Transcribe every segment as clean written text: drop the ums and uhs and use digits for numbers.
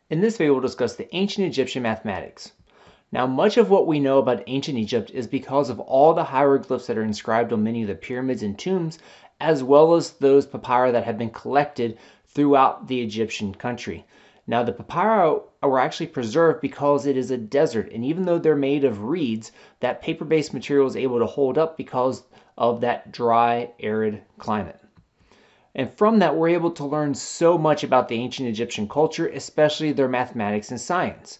In this video, we'll discuss the ancient Egyptian mathematics. Now, much of what we know about ancient Egypt is because of all the hieroglyphs that are inscribed on many of the pyramids and tombs, as well as those papyri that have been collected throughout the Egyptian country. Now, the papyri were actually preserved because it is a desert, and even though they're made of reeds, that paper-based material is able to hold up because of that dry, arid climate. And from that, we're able to learn so much about the ancient Egyptian culture, especially their mathematics and science.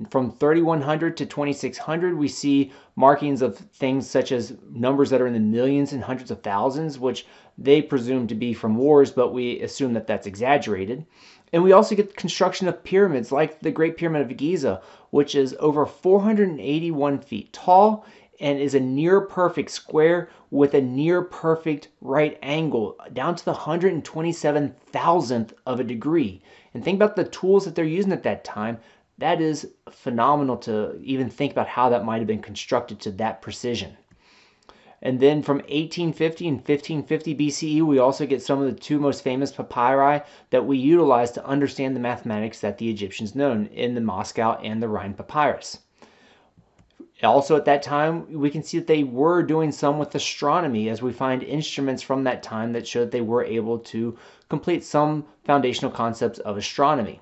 From 3100 to 2600, we see markings of things such as numbers that are in the millions and hundreds of thousands, which they presume to be from wars, but we assume that that's exaggerated. And we also get construction of pyramids like the Great Pyramid of Giza, which is over 481 feet tall and is a near perfect square with a near perfect right angle down to the 127,000th of a degree. And think about the tools that they're using at that time. That is phenomenal to even think about how that might have been constructed to that precision. And then from 1850 and 1550 BCE, we also get some of the two most famous papyri that we utilize to understand the mathematics that the Egyptians known in the Moscow and the Rhine papyrus. Also at that time, we can see that they were doing some with astronomy, as we find instruments from that time that show that they were able to complete some foundational concepts of astronomy.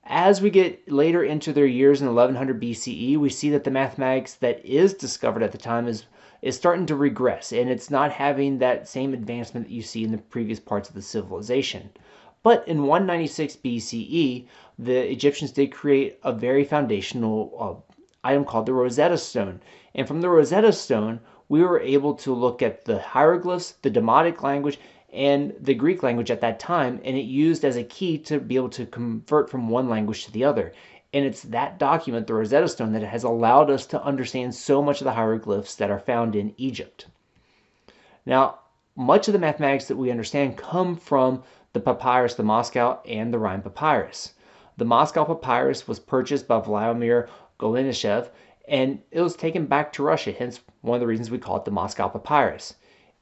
As we get later into their years in 1100 BCE, we see that the mathematics that is discovered at the time is starting to regress, and it's not having that same advancement that you see in the previous parts of the civilization. But in 196 BCE, the Egyptians did create a very foundational item called the Rosetta Stone. And from the Rosetta Stone, we were able to look at the hieroglyphs, the Demotic language, and the Greek language at that time, and it used as a key to be able to convert from one language to the other. And it's that document, the Rosetta Stone, that has allowed us to understand so much of the hieroglyphs that are found in Egypt. Now, much of the mathematics that we understand come from the papyrus, the Moscow and the Rhine papyrus. The Moscow papyrus was purchased by Vladimir Golenischev, and it was taken back to Russia, hence one of the reasons we call it the Moscow papyrus.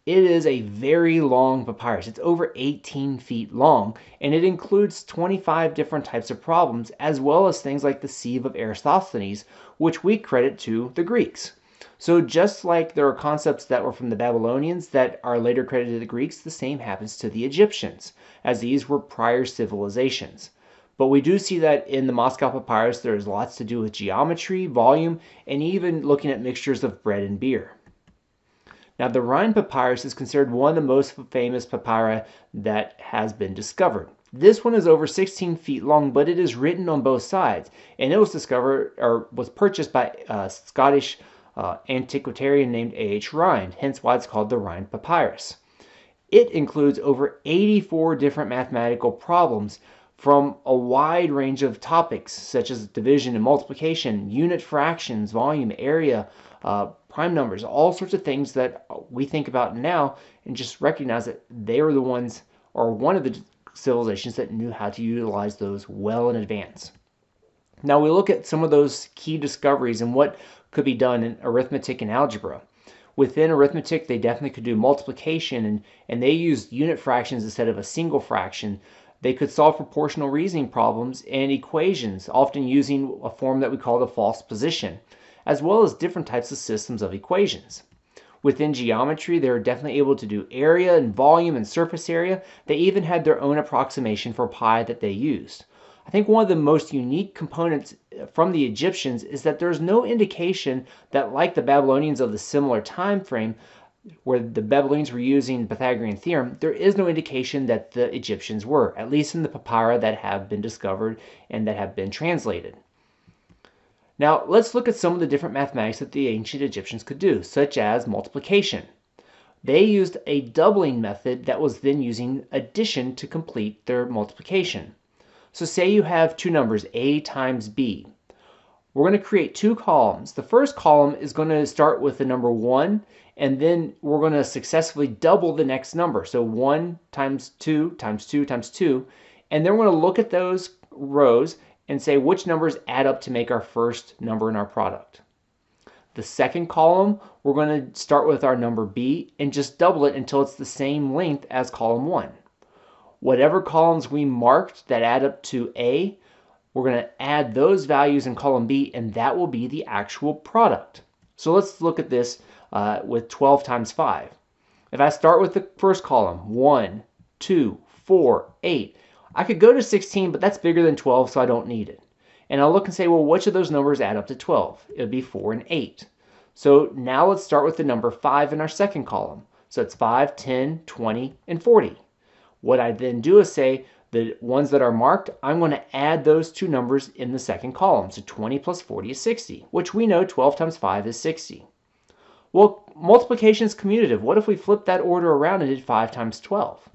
It is a very long papyrus. It's over 18 feet long, and it includes 25 different types of problems, as well as things like the sieve of Eratosthenes, which we credit to the Greeks. So just like there are concepts that were from the Babylonians that are later credited to the Greeks, the same happens to the Egyptians, as these were prior civilizations. But we do see that in the Moscow papyrus, there's lots to do with geometry, volume, and even looking at mixtures of bread and beer. Now, the Rhine papyrus is considered one of the most famous papyri that has been discovered. This one is over 16 feet long, but it is written on both sides, and it was discovered or was purchased by a Scottish antiquarian named A.H. Rhine, hence why it's called the Rhine papyrus. It includes over 84 different mathematical problems from a wide range of topics such as division and multiplication, unit fractions, volume, area, prime numbers, all sorts of things that we think about now and just recognize that they were the ones or one of the civilizations that knew how to utilize those well in advance. Now we look at some of those key discoveries and what could be done in arithmetic and algebra. Within arithmetic, they definitely could do multiplication, and they used unit fractions instead of a single fraction. They could solve proportional reasoning problems and equations, often using a form that we call the false position, as well as different types of systems of equations. Within geometry, they were definitely able to do area and volume and surface area. They even had their own approximation for pi that they used. I think one of the most unique components from the Egyptians is that there's no indication that, like the Babylonians of the similar time frame, where the Babylonians were using the Pythagorean theorem, there is no indication that the Egyptians were, at least in the papyri that have been discovered and that have been translated. Now, let's look at some of the different mathematics that the ancient Egyptians could do, such as multiplication. They used a doubling method that was then using addition to complete their multiplication. So say you have two numbers, a times b. We're going to create two columns. The first column is going to start with the number 1, and then we're going to successfully double the next number. So 1 times 2 times 2 times 2. And then we're going to look at those rows and say which numbers add up to make our first number in our product. The second column, we're going to start with our number b and just double it until it's the same length as column 1. Whatever columns we marked that add up to a, we're going to add those values in column B, and that will be the actual product. So let's look at this with 12 times 5. If I start with the first column, 1, 2, 4, 8, I could go to 16, but that's bigger than 12, so I don't need it. And I'll look and say, well, which of those numbers add up to 12? It would be 4 and 8. So now let's start with the number 5 in our second column. So it's 5, 10, 20, and 40. What I then do is say the ones that are marked, I'm going to add those two numbers in the second column. So 20 plus 40 is 60, which we know 12 times 5 is 60. Well, multiplication is commutative. What if we flip that order around and did 5 times 12?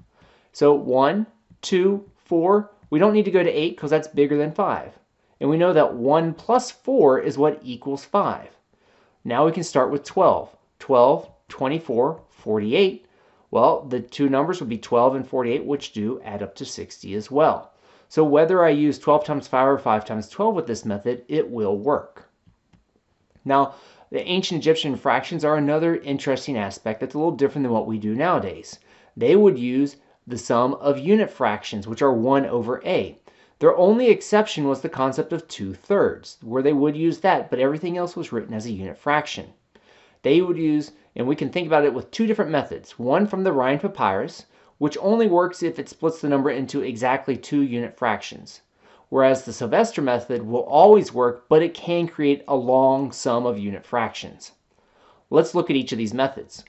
So 1, 2, 4, we don't need to go to 8 because that's bigger than 5. And we know that 1 plus 4 is what equals 5. Now we can start with 12. 12, 24, 48. Well, the two numbers would be 12 and 48, which do add up to 60 as well. So whether I use 12 times 5 or 5 times 12 with this method, it will work. Now, the ancient Egyptian fractions are another interesting aspect that's a little different than what we do nowadays. They would use the sum of unit fractions, which are 1 over a. Their only exception was the concept of 2/3, where they would use that, but everything else was written as a unit fraction. They would use, and we can think about it with two different methods. One from the Rhind papyrus, which only works if it splits the number into exactly 2 unit fractions. Whereas the Sylvester method will always work, but it can create a long sum of unit fractions. Let's look at each of these methods.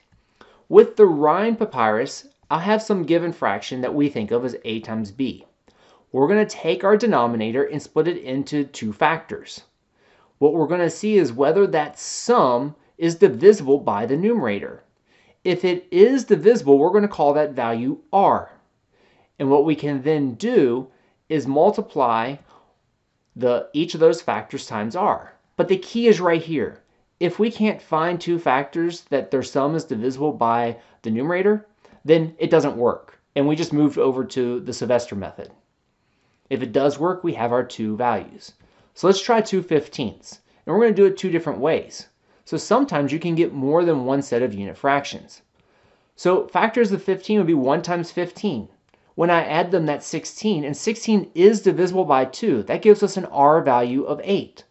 With the Rhind papyrus, I'll have some given fraction that we think of as a times b. We're going to take our denominator and split it into 2 factors. What we're going to see is whether that sum is divisible by the numerator. If it is divisible, we're going to call that value r. And what we can then do is multiply each of those factors times r. But the key is right here. If we can't find 2 factors that their sum is divisible by the numerator, then it doesn't work. And we just moved over to the Sylvester method. If it does work, we have our 2 values. So let's try 2/15. And we're going to do it 2 different ways. So sometimes you can get more than one set of unit fractions. So factors of 15 would be 1 times 15. When I add them, that's 16, and 16 is divisible by 2. That gives us an r value of 8.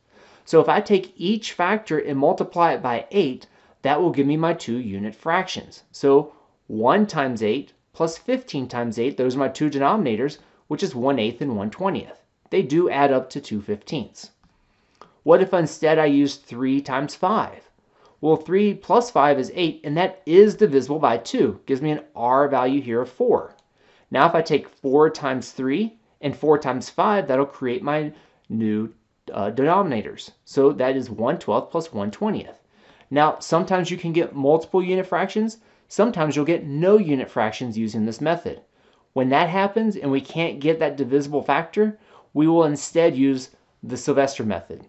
So if I take each factor and multiply it by 8, that will give me my 2 unit fractions. So 1 times 8 plus 15 times 8, those are my 2 denominators, which is 1/8 and 1/20. They do add up to 2/15. What if instead I use 3 times 5? Well, 3 plus 5 is 8, and that is divisible by 2. Gives me an r value here of 4. Now if I take 4 times 3 and 4 times 5, that'll create my new denominators. So that is 1/12 plus 1/20. Now, sometimes you can get multiple unit fractions. Sometimes you'll get no unit fractions using this method. When that happens and we can't get that divisible factor, we will instead use the Sylvester method.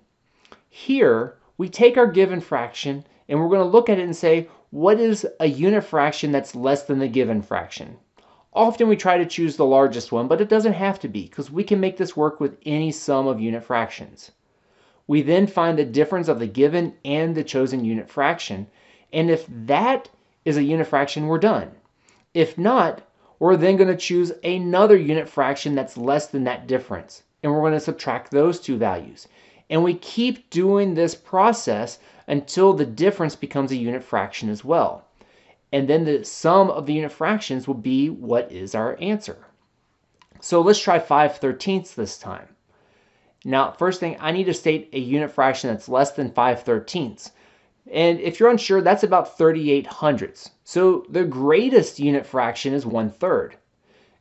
Here, we take our given fraction and we're going to look at it and say, what is a unit fraction that's less than the given fraction? Often we try to choose the largest one, but it doesn't have to be because we can make this work with any sum of unit fractions. We then find the difference of the given and the chosen unit fraction, and if that is a unit fraction, we're done. If not, we're then going to choose another unit fraction that's less than that difference, and we're going to subtract those 2 values. And we keep doing this process until the difference becomes a unit fraction as well. And then the sum of the unit fractions will be what is our answer. So let's try 5/13 this time. Now, first thing, I need to state a unit fraction that's less than 5/13. And if you're unsure, that's about 38 hundredths. So the greatest unit fraction is 1/3.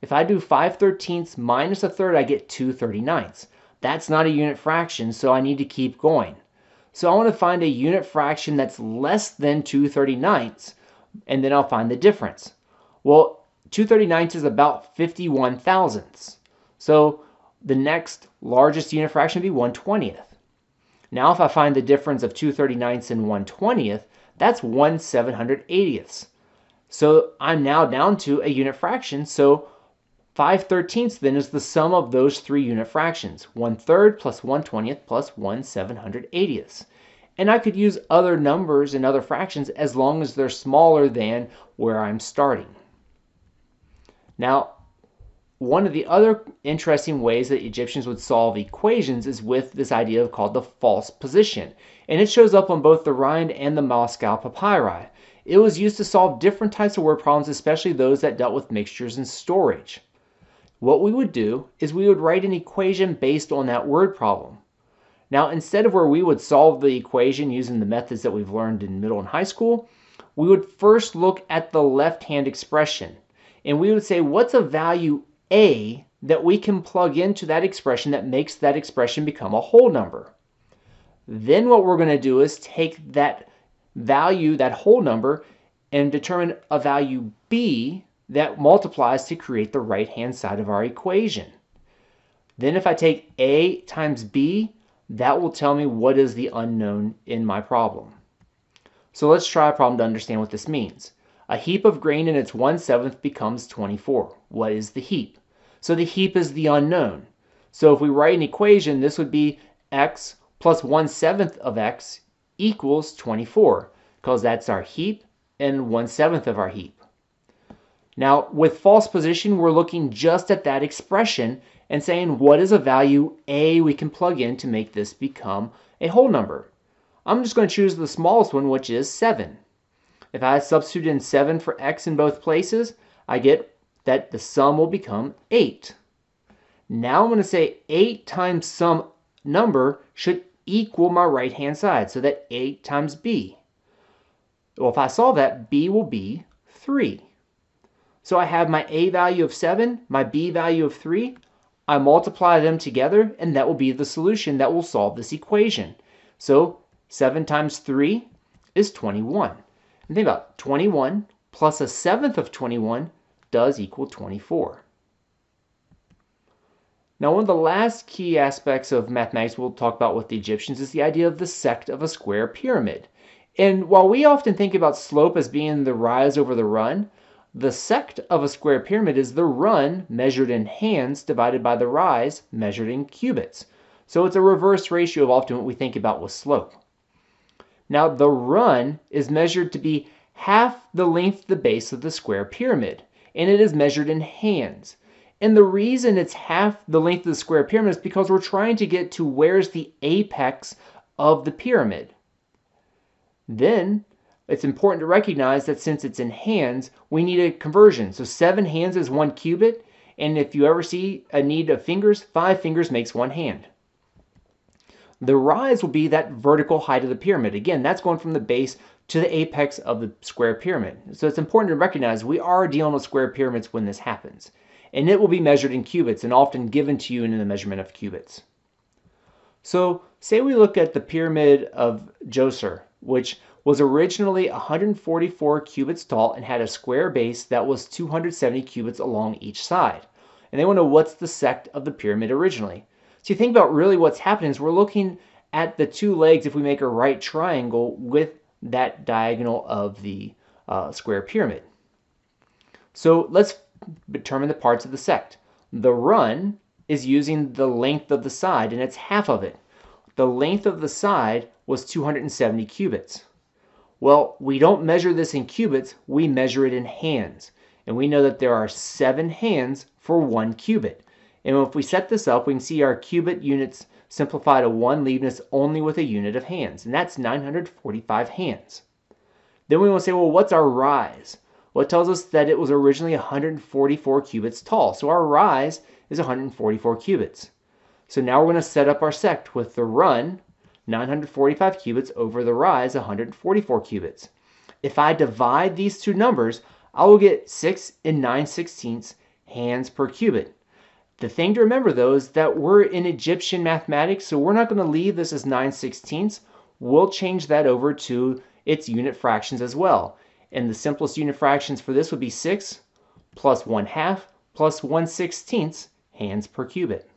If I do 5/13 minus 1/3, I get 2/39. That's not a unit fraction, so I need to keep going. So I want to find a unit fraction that's less than 2/39, and then I'll find the difference. Well, 2/39 is about 51 thousandths. So the next largest unit fraction would be 1/20. Now if I find the difference of 2/39 and 1/20, that's 1/780th. So I'm now down to a unit fraction, so 5/13 then is the sum of those 3 unit fractions, 1/3 plus 1/20 plus 1/780th. And I could use other numbers and other fractions as long as they're smaller than where I'm starting. Now, one of the other interesting ways that Egyptians would solve equations is with this idea called the false position. And it shows up on both the Rind and the Moscow papyri. It was used to solve different types of word problems, especially those that dealt with mixtures and storage. What we would do is we would write an equation based on that word problem. Now, instead of where we would solve the equation using the methods that we've learned in middle and high school, we would first look at the left-hand expression. And we would say, what's a value A that we can plug into that expression that makes that expression become a whole number? Then what we're going to do is take that value, that whole number, and determine a value B that multiplies to create the right-hand side of our equation. Then if I take A times B, that will tell me what is the unknown in my problem. So let's try a problem to understand what this means. A heap of grain in its 1/7 becomes 24. What is the heap? So the heap is the unknown. So if we write an equation, this would be x plus 1/7 of x equals 24, because that's our heap and 1/7 of our heap. Now, with false position, we're looking just at that expression and saying, what is a value A we can plug in to make this become a whole number? I'm just going to choose the smallest one, which is 7. If I substitute in 7 for x in both places, I get that the sum will become 8. Now I'm going to say 8 times some number should equal my right-hand side, so that 8 times b. Well, if I solve that, b will be 3. So I have my a value of 7, my b value of 3. I multiply them together, and that will be the solution that will solve this equation. So 7 times 3 is 21. And think about it, 21 plus 1/7 of 21 does equal 24. Now, one of the last key aspects of mathematics we'll talk about with the Egyptians is the idea of the sect of a square pyramid. And while we often think about slope as being the rise over the run, the sect of a square pyramid is the run measured in hands divided by the rise measured in cubits. So it's a reverse ratio of often what we think about with slope. Now, the run is measured to be half the length of the base of the square pyramid, and it is measured in hands. And the reason it's half the length of the square pyramid is because we're trying to get to where's the apex of the pyramid. Then, it's important to recognize that since it's in hands, we need a conversion. So 7 hands is 1 cubit, and if you ever see a need of fingers, 5 fingers makes 1 hand. The rise will be that vertical height of the pyramid. Again, that's going from the base to the apex of the square pyramid. So it's important to recognize we are dealing with square pyramids when this happens. And it will be measured in cubits and often given to you in the measurement of cubits. So say we look at the pyramid of Djoser, which was originally 144 cubits tall and had a square base that was 270 cubits along each side. And they want to know what's the sect of the pyramid originally. So you think about really what's happening is we're looking at the two legs if we make a right triangle with that diagonal of the square pyramid. So let's determine the parts of the sect. The run is using the length of the side, and it's half of it. The length of the side was 270 cubits. Well, we don't measure this in cubits, we measure it in hands. And we know that there are 7 hands for 1 cubit. And if we set this up, we can see our cubit units simplify to 1, leaving us only with a unit of hands. And that's 945 hands. Then we want to say, well, what's our rise? Well, it tells us that it was originally 144 cubits tall. So our rise is 144 cubits. So now we're going to set up our sect with the run, 945 cubits, over the rise, 144 cubits. If I divide these two numbers, I will get 6 9/16 hands per cubit. The thing to remember, though, is that we're in Egyptian mathematics, so we're not going to leave this as 9/16. We'll change that over to its unit fractions as well. And the simplest unit fractions for this would be 6 plus 1/2 plus 1/16 hands per cubit.